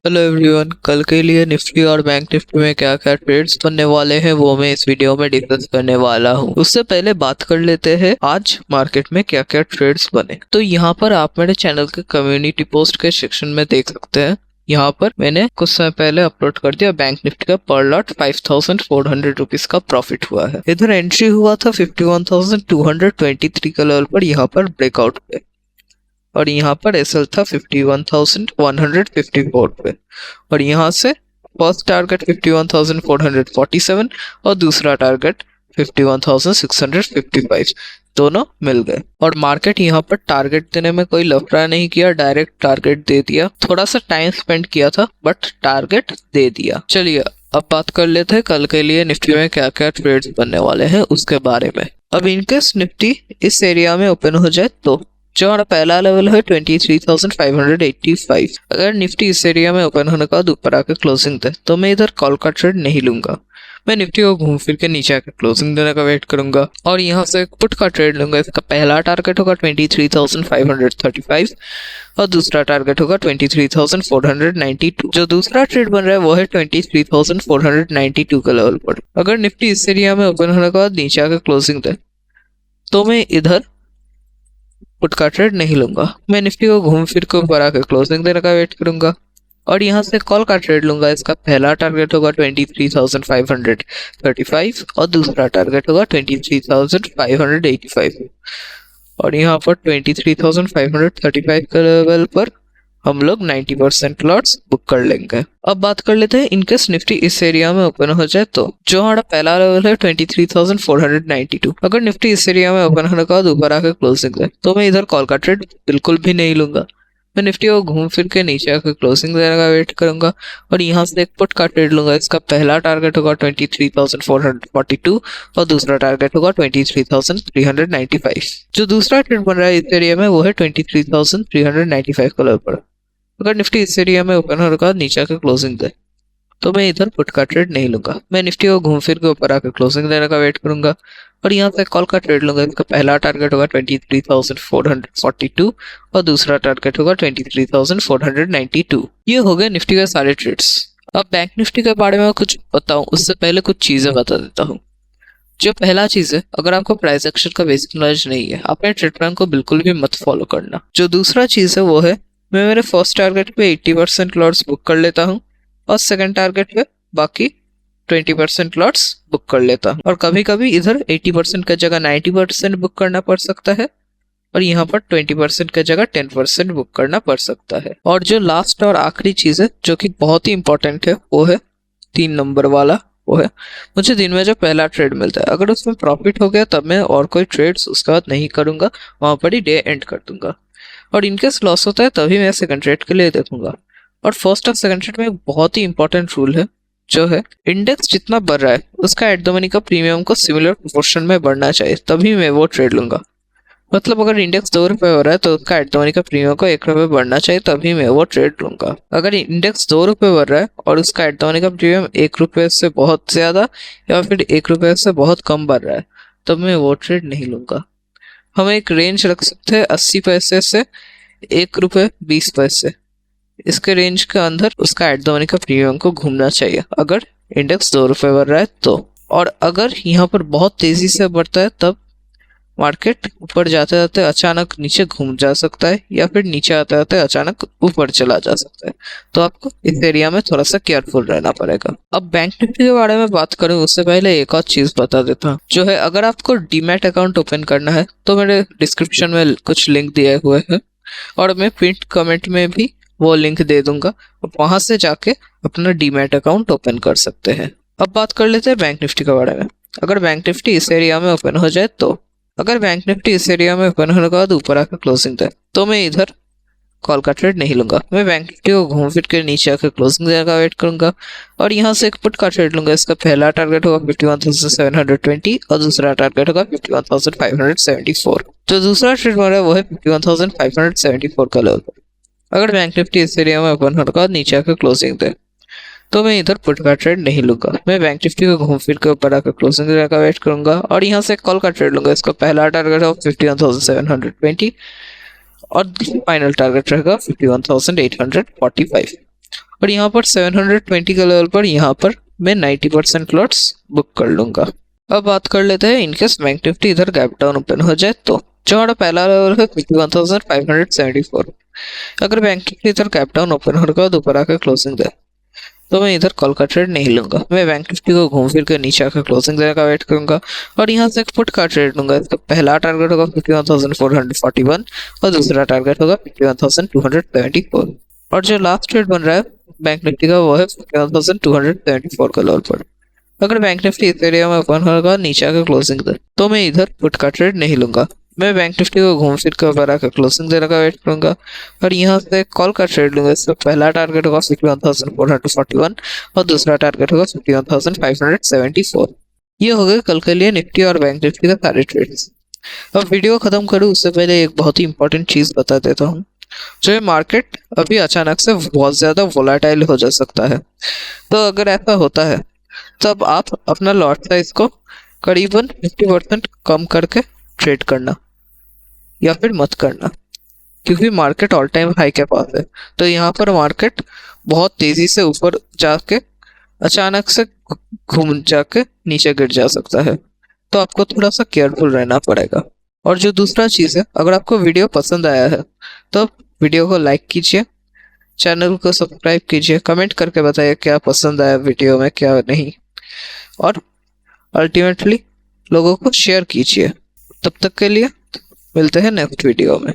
Hello everyone, कल के लिए निफ्टी और बैंक निफ्टी में क्या क्या ट्रेड्स बनने वाले हैं वो मैं इस वीडियो में डिस्कस करने वाला हूं। उससे पहले बात कर लेते हैं आज मार्केट में क्या क्या ट्रेड्स बने। तो यहाँ पर आप मेरे चैनल के कम्युनिटी पोस्ट के सेक्शन में देख सकते हैं। यहाँ पर मैंने कुछ समय पहले अपलोड कर दिया बैंक निफ्टी का पर लॉट 5400 रुपीज का प्रॉफिट हुआ है। इधर एंट्री हुआ था 51,223 का लेवल पर, यहाँ पर ब्रेकआउट पे, और यहाँ पर एसएल था 51,154 पे, और यहाँ से फर्स्ट टारगेट 51,447 और दूसरा टारगेट 51,655 दोनों मिल गए। और मार्केट यहाँ पर टारगेट देने में कोई लफड़ा नहीं किया, डायरेक्ट टारगेट दे दिया। थोड़ा सा टाइम स्पेंड किया था बट टारगेट दे दिया। चलिए अब बात कर लेते हैं कल के लिए निफ्टी में क्या क्या ट्रेड्स बनने वाले हैं उसके बारे में। अब इनकेस निफ्टी इस एरिया में ओपन हो जाए तो जो हमारा पहला लेवल है 23,585। अगर निफ्टी इस एरिया में ओपन होने का बाद ऊपर आकर क्लोजिंग दे तो मैं इधर कॉल का ट्रेड नहीं लूंगा। मैं निफ्टी को घूम फिर के नीचे आकर क्लोजिंग देने का वेट करूंगा और यहाँ से एक पुट का ट्रेड लूंगा। इसका पहला टारगेट होगा 23,535 और दूसरा टारगेट होगा 23,492। जो दूसरा ट्रेड बन रहा है वो है 23,492 का लेवल पर। अगर निफ्टी इस एरिया में ओपन होने के बाद नीचे आकर क्लोजिंग दे तो मैं इधर पुट का ट्रेड नहीं लूंगा। मैं निफ्टी को घूम फिर के ऊपर आकर क्लोजिंग देने का वेट करूंगा और यहाँ से कॉल का ट्रेड लूंगा। इसका पहला टारगेट होगा 23,535 और दूसरा टारगेट होगा 23,585 और यहाँ पर 23,535 के लेवल पर हम लोग 90% लॉट्स बुक कर लेंगे। अब बात कर लेते हैं इनकेस निफ्टी इस एरिया में ओपन हो जाए तो जो हमारा पहला लेवल है 23,492। अगर निफ्टी इस एरिया में ओपन होने के बाद ऊपर आकर क्लोजिंग है तो मैं इधर कॉल का ट्रेड बिल्कुल भी नहीं लूंगा। मैं निफ्टी को घूम फिर के नीचे आकर क्लोजिंग देने का वेट करूंगा और यहाँ से एक पुट का ट्रेड लूंगा। इसका पहला टारगेट होगा 23,442 और दूसरा टारगेट होगा 23,395। जो दूसरा ट्रेड बन रहा है इस एरिया में वो है 23,395 का लेवल पर। अगर निफ्टी इस एरिया में ओपन होने का नीचे आकर क्लोजिंग दे तो मैं इधर पुट का ट्रेड नहीं लूंगा। मैं निफ्टी को घूम फिर के ऊपर आकर क्लोजिंग देने का वेट करूंगा और यहाँ पे कॉल का ट्रेड लूंगा। इसका पहला टारगेट होगा 23,442 और दूसरा टारगेट होगा 23,492। ये हो गए निफ्टी के सारे ट्रेड्स। अब बैंक निफ्टी के बारे में कुछ बताऊं उससे पहले कुछ चीजें बता देता हूँ। जो पहला चीज है, अगर आपको प्राइस एक्शन का बेसिक नॉलेज नहीं है अपने ट्रेड प्लान को बिल्कुल भी मत फॉलो करना। जो दूसरा चीज है वो है मैं मेरे फर्स्ट टारगेट पे 80% लॉट्स बुक कर लेता हूँ और सेकंड टारगेट पे बाकी 20% लॉट्स बुक कर लेता हूँ। और कभी कभी इधर 80% की जगह 90% बुक करना पड़ सकता है और यहाँ पर 20% की जगह 10% बुक करना पड़ सकता है। और जो लास्ट और आखिरी चीज है जो कि बहुत ही इंपॉर्टेंट है वो है 3 नंबर वाला, वो है मुझे दिन में जो पहला ट्रेड मिलता है अगर उसमें प्रॉफिट हो गया तब मैं और कोई ट्रेड्स उसके बाद नहीं करूंगा, वहां पर ही डे एंड कर दूंगा। और इनकेस लॉस होता है तभी मैं सेकंड ट्रेड के लिए देखूंगा। और फर्स्ट और सेकंड ट्रेड में एक बहुत ही इंपॉर्टेंट रूल है जो है इंडेक्स जितना बढ़ रहा है उसका एट द मनी का प्रीमियम को सिमिलर प्रोपोर्शन में बढ़ना चाहिए तभी मैं वो ट्रेड लूंगा। मतलब अगर इंडेक्स 2 रुपए हो रहा है तो उसका एट द मनी का प्रीमियम को 1 रुपए बढ़ना चाहिए तभी मैं वो ट्रेड लूंगा। अगर इंडेक्स 2 रुपए बढ़ रहा है और उसका एट द मनी का प्रीमियम 1 रुपए से बहुत ज्यादा या फिर 1 रुपए से बहुत कम बढ़ रहा है तब मैं वो ट्रेड नहीं लूंगा। हम एक रेंज रख सकते हैं 80 पैसे से 1 रुपए 20 पैसे, इसके रेंज के अंदर उसका एट द मनी का प्रीमियम को घूमना चाहिए अगर इंडेक्स 2 रुपए बढ़ रहा है तो। और अगर यहाँ पर बहुत तेजी से बढ़ता है तब मार्केट ऊपर जाते जाते अचानक नीचे घूम जा सकता है या फिर नीचे आते आते अचानक ऊपर चला जा सकता है, तो आपको इस एरिया में थोड़ा सा केयरफुल रहना पड़ेगा। अब बैंक निफ्टी के बारे में बात करूं उससे पहले एक और चीज बता देता हूं जो है अगर आपको डीमैट अकाउंट ओपन करना है तो मेरे डिस्क्रिप्शन में कुछ लिंक दिए हुए हैं और मैं पिन कमेंट में भी वो लिंक दे दूंगा, वहां से जाके अपना डीमैट अकाउंट ओपन कर सकते हैं। अब बात कर लेते हैं बैंक निफ्टी के बारे में। अगर बैंक निफ्टी इस एरिया में ओपन हो जाए तो अगर बैंक निफ्टी इस एरिया में ओपन होने के बाद ऊपर आकर क्लोजिंग दे तो मैं इधर कॉल का ट्रेड नहीं लूंगा। मैं बैंक निफ्टी को घूम फिर के नीचे आकर क्लोजिंग देने का वेट करूंगा और यहाँ से एक पुट का ट्रेड लूंगा। इसका पहला टारगेट होगा 51,720 और दूसरा टारगेट होगा 51,574। जो दूसरा ट्रेड बन रहा है वो है 51,574 का लेवल पर। अगर बैंक निफ्टी इस एरिया में ओपन होने के बाद नीचे आकर क्लोजिंग दे तो मैं इधर पुट का ट्रेड नहीं लूंगा। मैं बैंक निफ्टी को घूम फिर के ऊपर आकर क्लोजिंग देने का वेट करूंगा और यहाँ से कॉल का ट्रेड लूंगा। इसका पहला टारगेट है 51,720 और फाइनल टारगेट रहेगा 51,845। और यहाँ पर 720 के लेवल पर यहाँ पर मैं 90% लॉट्स बुक कर लूंगा। अब बात कर लेते हैं इनकेस बैंक निफ्टी इधर गैप डाउन ओपन हो जाए तो। जो हमारा पहला लेवल है 51,574। अगर बैंक निफ्टी इधर गैप डाउन ओपन होगा तो ऊपर आकर क्लोजिंग दे तो मैं इधर कॉल का ट्रेड नहीं लूंगा। मैं बैंक निफ्टी को घूम फिर कर नीचे आकर क्लोजिंग देने का वेट करूंगा और यहाँ से एक पुट का ट्रेड लूंगा। इसका पहला टारगेट होगा 51,441 और दूसरा टारगेट होगा 51,274 और जो लास्ट ट्रेड बन रहा है बैंक निफ्टी का वो है 51,274 का लेवल पर। अगर बैंक निफ्टी इस एरिया में ओपन होगा नीचे आकर क्लोजिंग दे तो मैं इधर पुट का ट्रेड नहीं लूंगा। मैं बैंक निफ्टी को घूम फिर कर ऊपर आकर क्लोजिंग देने का वेट करूंगा और यहाँ से कॉल का ट्रेड लूंगा। इसका पहला टारगेट होगा 51,441 और दूसरा टारगेट होगा 51,574। ये हो गए कल के लिए निफ्टी और बैंक निफ्टी का सारे ट्रेड्स। अब वीडियो खत्म करूँ उससे पहले एक बहुत ही इंपॉर्टेंट चीज बता देता हूँ। जो ये मार्केट अभी अचानक से बहुत ज्यादा वोलाटाइल हो जा सकता है, तो अगर ऐसा होता है तब आप अपना लॉट साइज को करीबन 50% कम करके ट्रेड करना या फिर मत करना, क्योंकि मार्केट ऑल टाइम हाई के पास है। तो यहाँ पर मार्केट बहुत तेजी से ऊपर जाके अचानक से घूम जाके नीचे गिर जा सकता है, तो आपको थोड़ा सा केयरफुल रहना पड़ेगा। और जो दूसरा चीज़ है, अगर आपको वीडियो पसंद आया है तो वीडियो को लाइक कीजिए, चैनल को सब्सक्राइब कीजिए, कमेंट करके बताइए क्या पसंद आया वीडियो में क्या नहीं, और अल्टीमेटली लोगों को शेयर कीजिए। तब तक के लिए मिलते हैं नेक्स्ट वीडियो में।